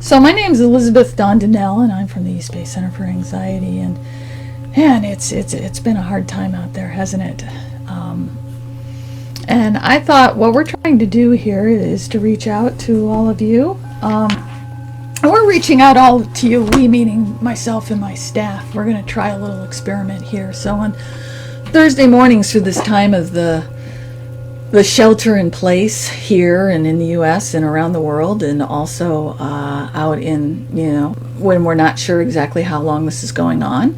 So my name is Elizabeth Dandenell, and I'm from the East Bay Center for Anxiety. And man, it's been a hard time out there, hasn't it? And I thought what we're trying to do here is to reach out to all of you. And we're reaching out all to you, we meaning myself and my staff. We're going to try a little experiment here. So on Thursday mornings through this time of the shelter in place here and in the U.S. and around the world, and also out in, when we're not sure exactly how long this is going on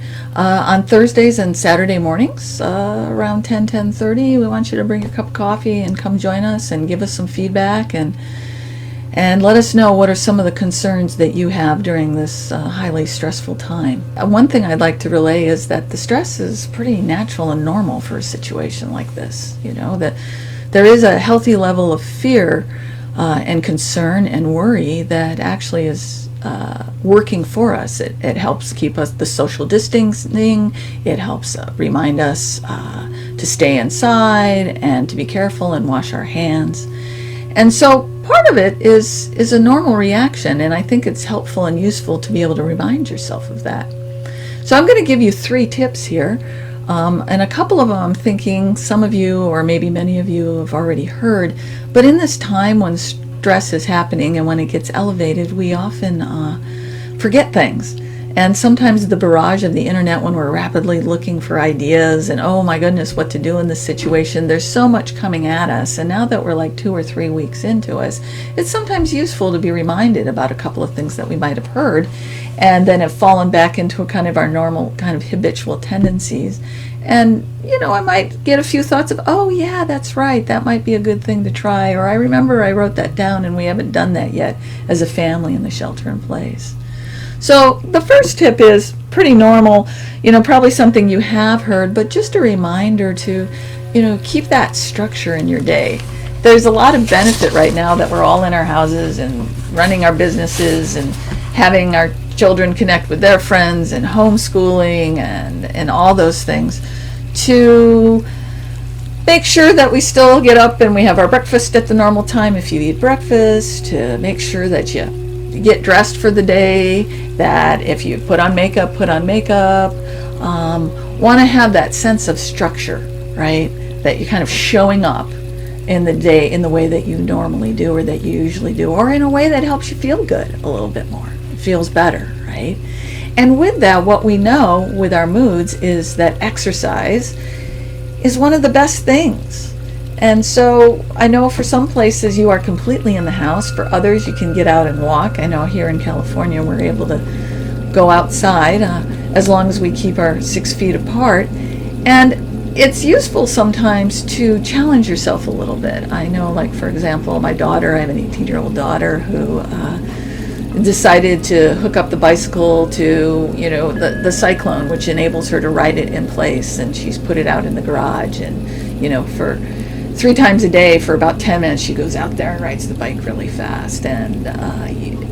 Thursdays and Saturday mornings around 10:30, we want you to bring your cup of coffee and come join us and give us some feedback and let us know what are some of the concerns that you have during this highly stressful time. One thing I'd like to relay is that the stress is pretty natural and normal for a situation like this. That there is a healthy level of fear and concern and worry that actually is working for us. It helps keep us the social distancing. It helps remind us to stay inside and to be careful and wash our hands. And so part of it is a normal reaction, and I think it's helpful and useful to be able to remind yourself of that. So I'm going to give you 3 tips here. And a couple of them I'm thinking some of you or maybe many of you have already heard, but in this time when stress is happening and when it gets elevated, we often forget things. And sometimes the barrage of the internet, when we're rapidly looking for ideas and, oh my goodness, what to do in this situation, there's so much coming at us. And now that we're like 2 or 3 weeks into us, it's sometimes useful to be reminded about a couple of things that we might have heard and then have fallen back into a kind of our normal kind of habitual tendencies. And, I might get a few thoughts of, oh yeah, that's right, that might be a good thing to try. Or I remember I wrote that down and we haven't done that yet as a family in the shelter in place. So the first tip is pretty normal, probably something you have heard, but just a reminder to, keep that structure in your day. There's a lot of benefit right now that we're all in our houses and running our businesses and having our children connect with their friends and homeschooling and all those things, to make sure that we still get up and we have our breakfast at the normal time if you eat breakfast, to make sure that you get dressed for the day, that if you put on makeup, want to have that sense of structure, right? That you're kind of showing up in the day in the way that you normally do or that you usually do, or in a way that helps you feel good a little bit more. It feels better, right? And with that, what we know with our moods is that exercise is one of the best things. And so I know for some places you are completely in the house. For others, you can get out and walk. I know here in California we're able to go outside as long as we keep our 6 feet apart. And it's useful sometimes to challenge yourself a little bit. I know, like, for example, my daughter, I have an 18-year-old daughter who decided to hook up the bicycle to, the Cyclone, which enables her to ride it in place. And she's put it out in the garage. And, for 3 times a day for about 10 minutes, she goes out there and rides the bike really fast. And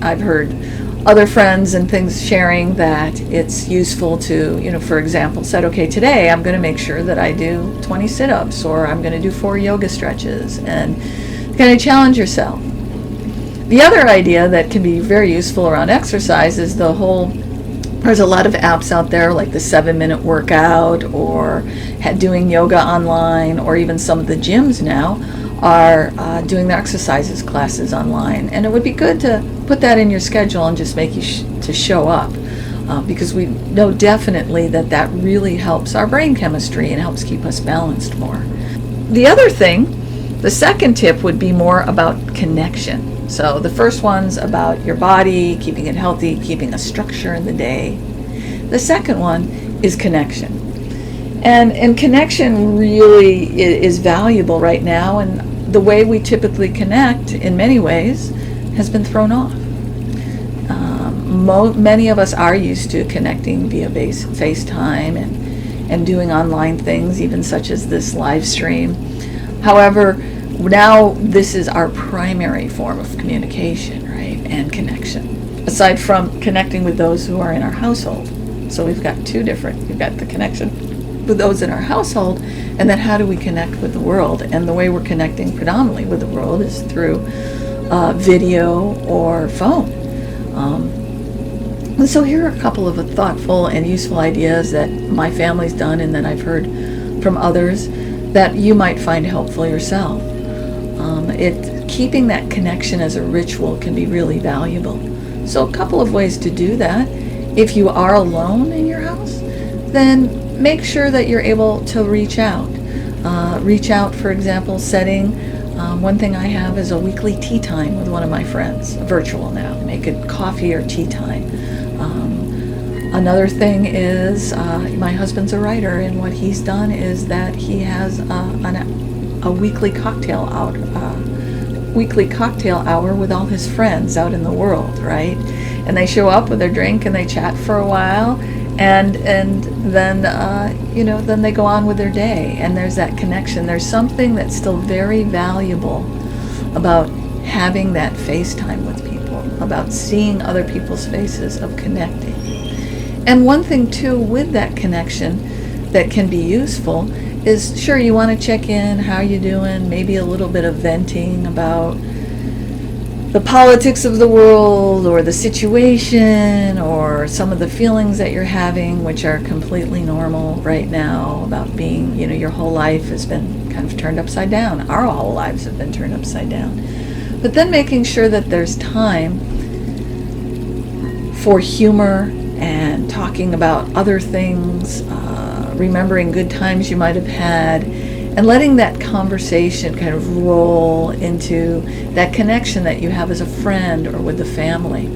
I've heard other friends and things sharing that it's useful to, for example, said, okay, today I'm going to make sure that I do 20 sit-ups, or I'm going to do 4 yoga stretches, and kind of challenge yourself. The other idea that can be very useful around exercise is there's a lot of apps out there like the 7-minute workout, or doing yoga online, or even some of the gyms now are doing their exercises classes online. And it would be good to put that in your schedule and just make you to show up, because we know definitely that really helps our brain chemistry and helps keep us balanced more. The other thing, the second tip, would be more about connection. So the first one's about your body, keeping it healthy, keeping a structure in the day. The second one is connection. And connection really is valuable right now, and the way we typically connect in many ways has been thrown off. Many of us are used to connecting via FaceTime and doing online things, even such as this live stream. However, now this is our primary form of communication, right, and connection, aside from connecting with those who are in our household. So we've got we've got the connection with those in our household, and then how do we connect with the world? And the way we're connecting predominantly with the world is through video or phone. And so here are a couple of thoughtful and useful ideas that my family's done and that I've heard from others that you might find helpful yourself. Keeping that connection as a ritual can be really valuable. So a couple of ways to do that. If you are alone in your house, then make sure that you're able to reach out. Reach out, for example, setting, one thing I have is a weekly tea time with one of my friends, virtual now, make it coffee or tea time. Another thing is, my husband's a writer, and what he's done is that he has a weekly cocktail hour with all his friends out in the world, right? And they show up with their drink and they chat for a while, and then then they go on with their day, and there's that connection. There's something that's still very valuable about having that FaceTime with people, about seeing other people's faces, of connecting. And one thing too with that connection that can be useful is, sure, you want to check in, how you doing, maybe a little bit of venting about the politics of the world or the situation or some of the feelings that you're having, which are completely normal right now, about being, your whole life has been kind of turned upside down. Our whole lives have been turned upside down. But then making sure that there's time for humor and talking about other things, remembering good times you might have had, and letting that conversation kind of roll into that connection that you have as a friend or with the family,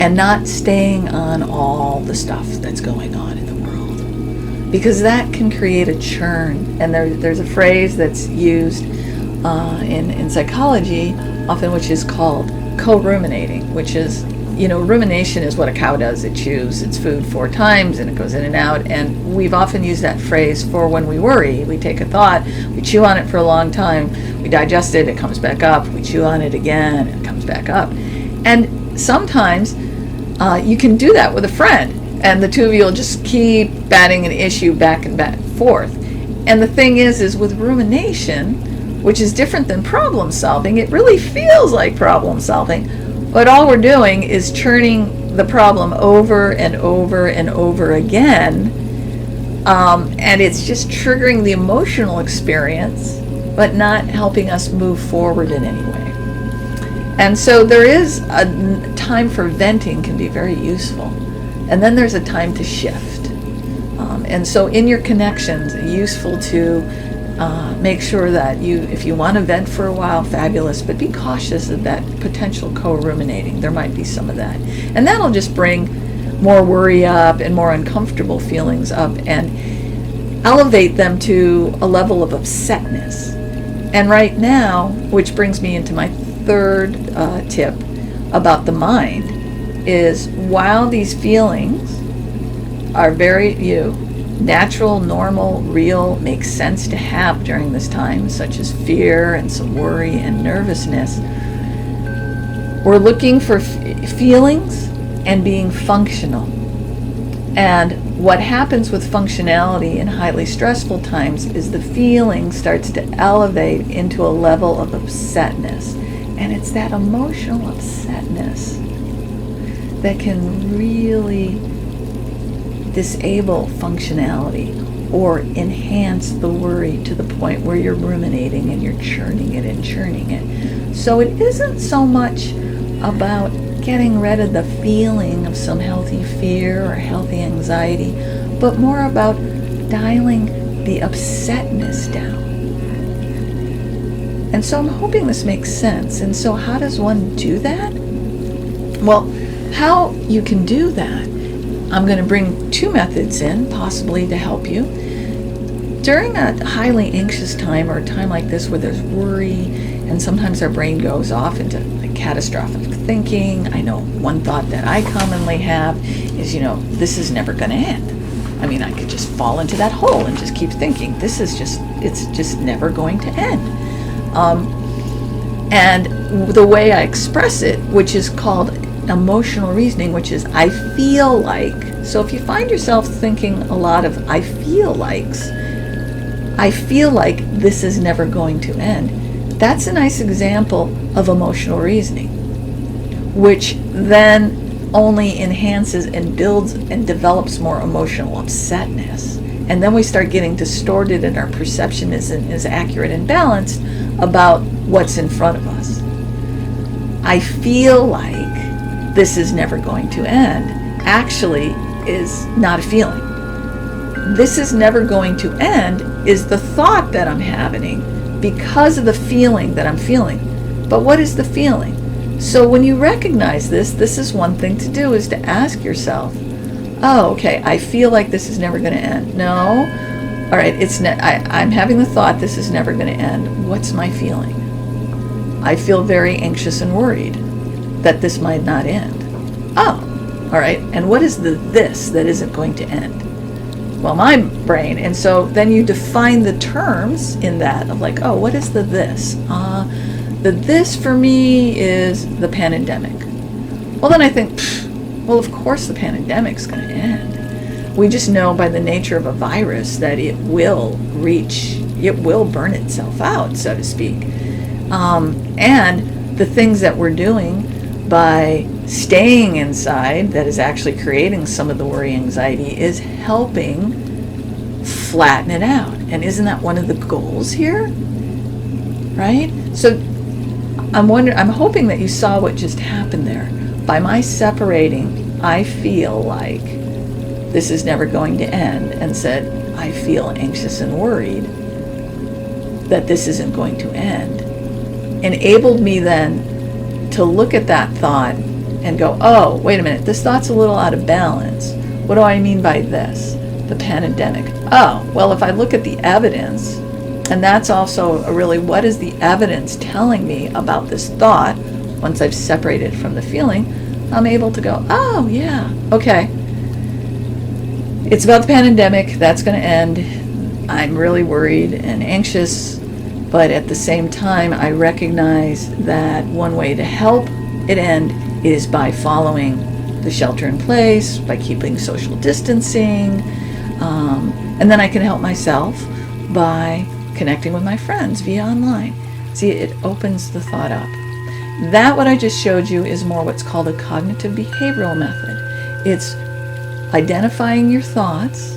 and not staying on all the stuff that's going on in the world, because that can create a churn. And there's a phrase that's used in psychology often, which is called co-ruminating, which is, rumination is what a cow does. It chews its food 4 times and it goes in and out. And we've often used that phrase for when we worry. We take a thought, we chew on it for a long time, we digest it, it comes back up, we chew on it again, it comes back up. And sometimes you can do that with a friend, and the two of you will just keep batting an issue back and forth. And the thing is with rumination, which is different than problem solving, it really feels like problem solving. But all we're doing is churning the problem over and over and over again, and it's just triggering the emotional experience, but not helping us move forward in any way. And so there is a time for venting, can be very useful, and then there's a time to shift. And so in your connections, it's useful to make sure that if you want to vent for a while, fabulous, but be cautious of that potential co-ruminating. There might be some of that. And that'll just bring more worry up and more uncomfortable feelings up and elevate them to a level of upsetness. And right now, which brings me into my third tip about the mind, is while these feelings are very natural, normal, real, makes sense to have during this time, such as fear and some worry and nervousness, we're looking for feelings and being functional. And what happens with functionality in highly stressful times is the feeling starts to elevate into a level of upsetness. And it's that emotional upsetness that can really disable functionality or enhance the worry to the point where you're ruminating and you're churning it. So it isn't so much about getting rid of the feeling of some healthy fear or healthy anxiety, but more about dialing the upsetness down. And so I'm hoping this makes sense. And so how does one do that? Well, how you can do that, I'm going to bring 2 methods in, possibly to help you. During a highly anxious time, or a time like this where there's worry, and sometimes our brain goes off into catastrophic thinking. I know one thought that I commonly have is, this is never going to end. I mean, I could just fall into that hole and just keep thinking, it's just never going to end. And the way I express it, which is called emotional reasoning, which is I feel like. So if you find yourself thinking a lot of I feel likes, I feel like this is never going to end, that's a nice example of emotional reasoning. which then only enhances and builds and develops more emotional upsetness. And then we start getting distorted, and our perception isn't as accurate and balanced about what's in front of us. I feel like this is never going to end actually is not a feeling. This is never going to end is the thought that I'm having because of the feeling that I'm feeling. But what is the feeling? So when you recognize this is one thing to do, is to ask yourself, oh, okay, I feel like this is never going to end. No, all right, I'm having the thought this is never going to end. What's my feeling? I feel very anxious and worried that this might not end. Oh, all right, and what is the this that isn't going to end? Well, my brain. And so then you define the terms in that of like, oh, what is the this? The this for me is the pandemic. Well, then I think, well, of course the pandemic's going to end. We just know by the nature of a virus that it will burn itself out, so to speak. And the things that we're doing by staying inside that is actually creating some of the worry, anxiety, is helping flatten it out. And isn't that one of the goals here? Right? So I'm hoping that you saw what just happened there. By my separating, I feel like this is never going to end, and said, I feel anxious and worried that this isn't going to end, enabled me then to look at that thought and go, oh, wait a minute, this thought's a little out of balance. What do I mean by this? The pandemic. Oh, well, if I look at the evidence, and that's also really, what is the evidence telling me about this thought? Once I've separated from the feeling, I'm able to go, oh, yeah, okay. It's about the pandemic. That's going to end. I'm really worried and anxious, but at the same time, I recognize that one way to help it end is by following the shelter in place, by keeping social distancing, and then I can help myself by connecting with my friends via online. See, it opens the thought up. That, what I just showed you, is more what's called a cognitive behavioral method. It's identifying your thoughts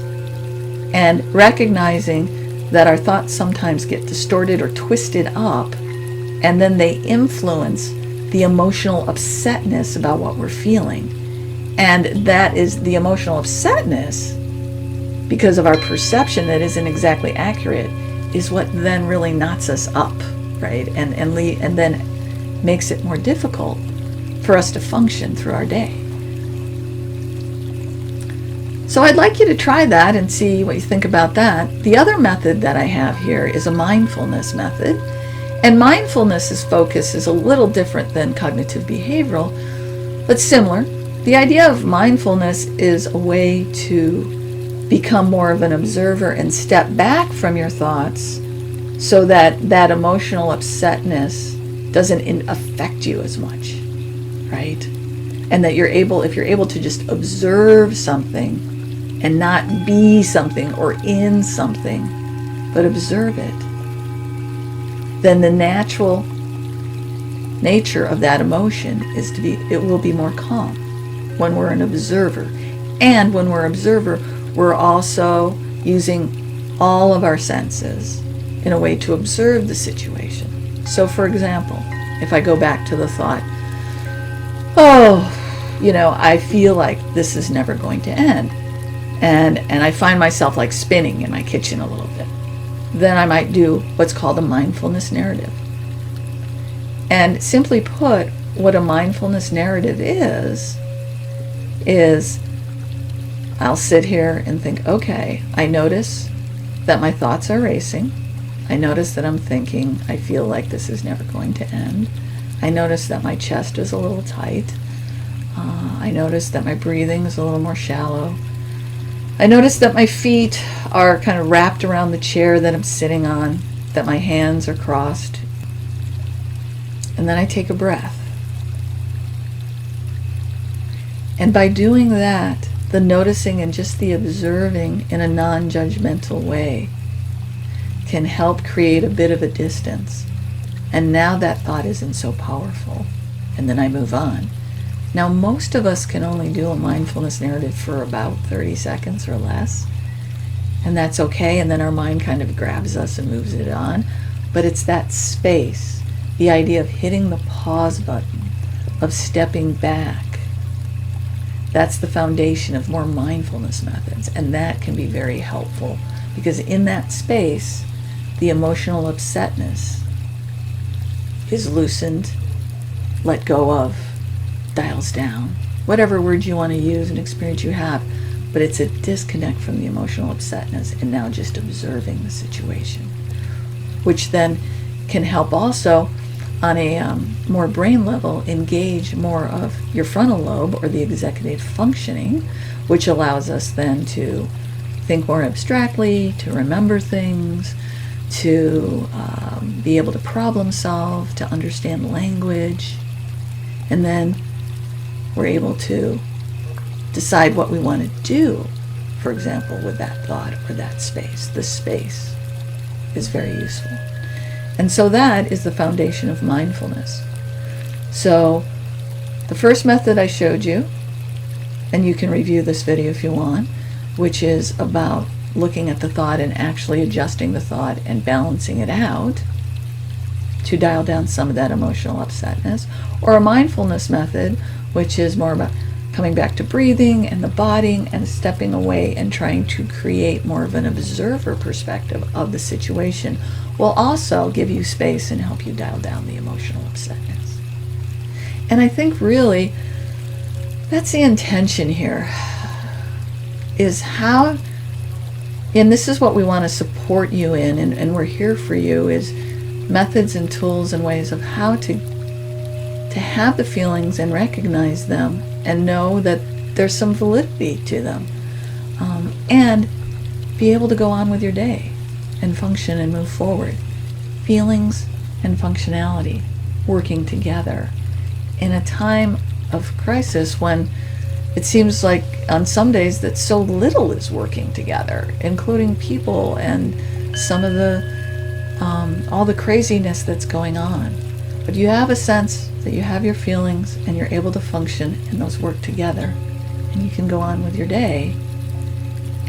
and recognizing that our thoughts sometimes get distorted or twisted up, and then they influence the emotional upsetness about what we're feeling. And that is the emotional upsetness, because of our perception that isn't exactly accurate, is what then really knots us up, right? And then makes it more difficult for us to function through our day. So I'd like you to try that and see what you think about that. The other method that I have here is a mindfulness method. And mindfulness's focus is a little different than cognitive behavioral, but similar. The idea of mindfulness is a way to become more of an observer and step back from your thoughts so that that emotional upsetness doesn't affect you as much, right? And that if you're able to just observe something and not be something or in something, but observe it, then the natural nature of that emotion is it will be more calm when we're an observer. And when we're an observer, we're also using all of our senses in a way to observe the situation. So for example, if I go back to the thought, I feel like this is never going to end, and I find myself like spinning in my kitchen a little bit, then I might do what's called a mindfulness narrative. And simply put, what a mindfulness narrative is I'll sit here and think, okay, I notice that my thoughts are racing. I notice that I'm thinking, I feel like this is never going to end. I notice that my chest is a little tight. I notice that my breathing is a little more shallow. I notice that my feet are kind of wrapped around the chair that I'm sitting on, that my hands are crossed. And then I take a breath. And by doing that, the noticing and just the observing in a non-judgmental way can help create a bit of a distance. And now that thought isn't so powerful. And then I move on. Now, most of us can only do a mindfulness narrative for about 30 seconds or less, and that's okay, and then our mind kind of grabs us and moves it on. But it's that space, the idea of hitting the pause button, of stepping back. That's the foundation of more mindfulness methods, and that can be very helpful, because in that space, the emotional upsetness is loosened, let go of, dials down, whatever words you want to use and experience you have, but it's a disconnect from the emotional upsetness and now just observing the situation, which then can help also on a more brain level engage more of your frontal lobe or the executive functioning, which allows us then to think more abstractly, to remember things, to be able to problem solve, to understand language, and then we're able to decide what we want to do, for example, with that thought or that space. The space is very useful. And so that is the foundation of mindfulness. So the first method I showed you, and you can review this video if you want, which is about looking at the thought and actually adjusting the thought and balancing it out to dial down some of that emotional upsetness, or a mindfulness method, which is more about coming back to breathing and the body and stepping away and trying to create more of an observer perspective of the situation, will also give you space and help you dial down the emotional upsetness. And I think really that's the intention here, is how, and this is what we want to support you in, and we're here for you, is methods and tools and ways of how to have the feelings and recognize them and know that there's some validity to them, and be able to go on with your day and function and move forward. Feelings and functionality working together in a time of crisis when it seems like on some days that so little is working together, including people and some of the all the craziness that's going on. But you have a sense that you have your feelings and you're able to function and those work together, and you can go on with your day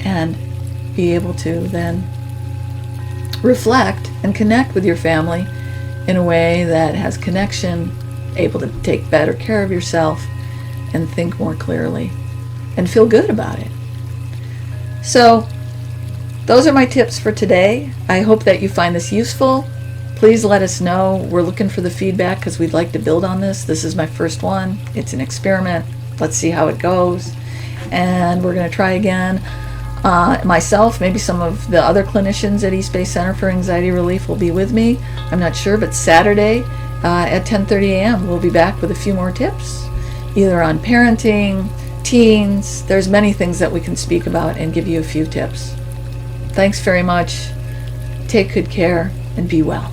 and be able to then reflect and connect with your family in a way that has connection, able to take better care of yourself and think more clearly and feel good about it. So those are my tips for today. I hope that you find this useful. Please let us know. We're looking for the feedback because we'd like to build on this. This is my first one. It's an experiment. Let's see how it goes. And we're going to try again. Myself, maybe some of the other clinicians at East Bay Center for Anxiety Relief will be with me. I'm not sure, but Saturday at 10:30 a.m. we'll be back with a few more tips, either on parenting, teens. There's many things that we can speak about and give you a few tips. Thanks very much. Take good care and be well.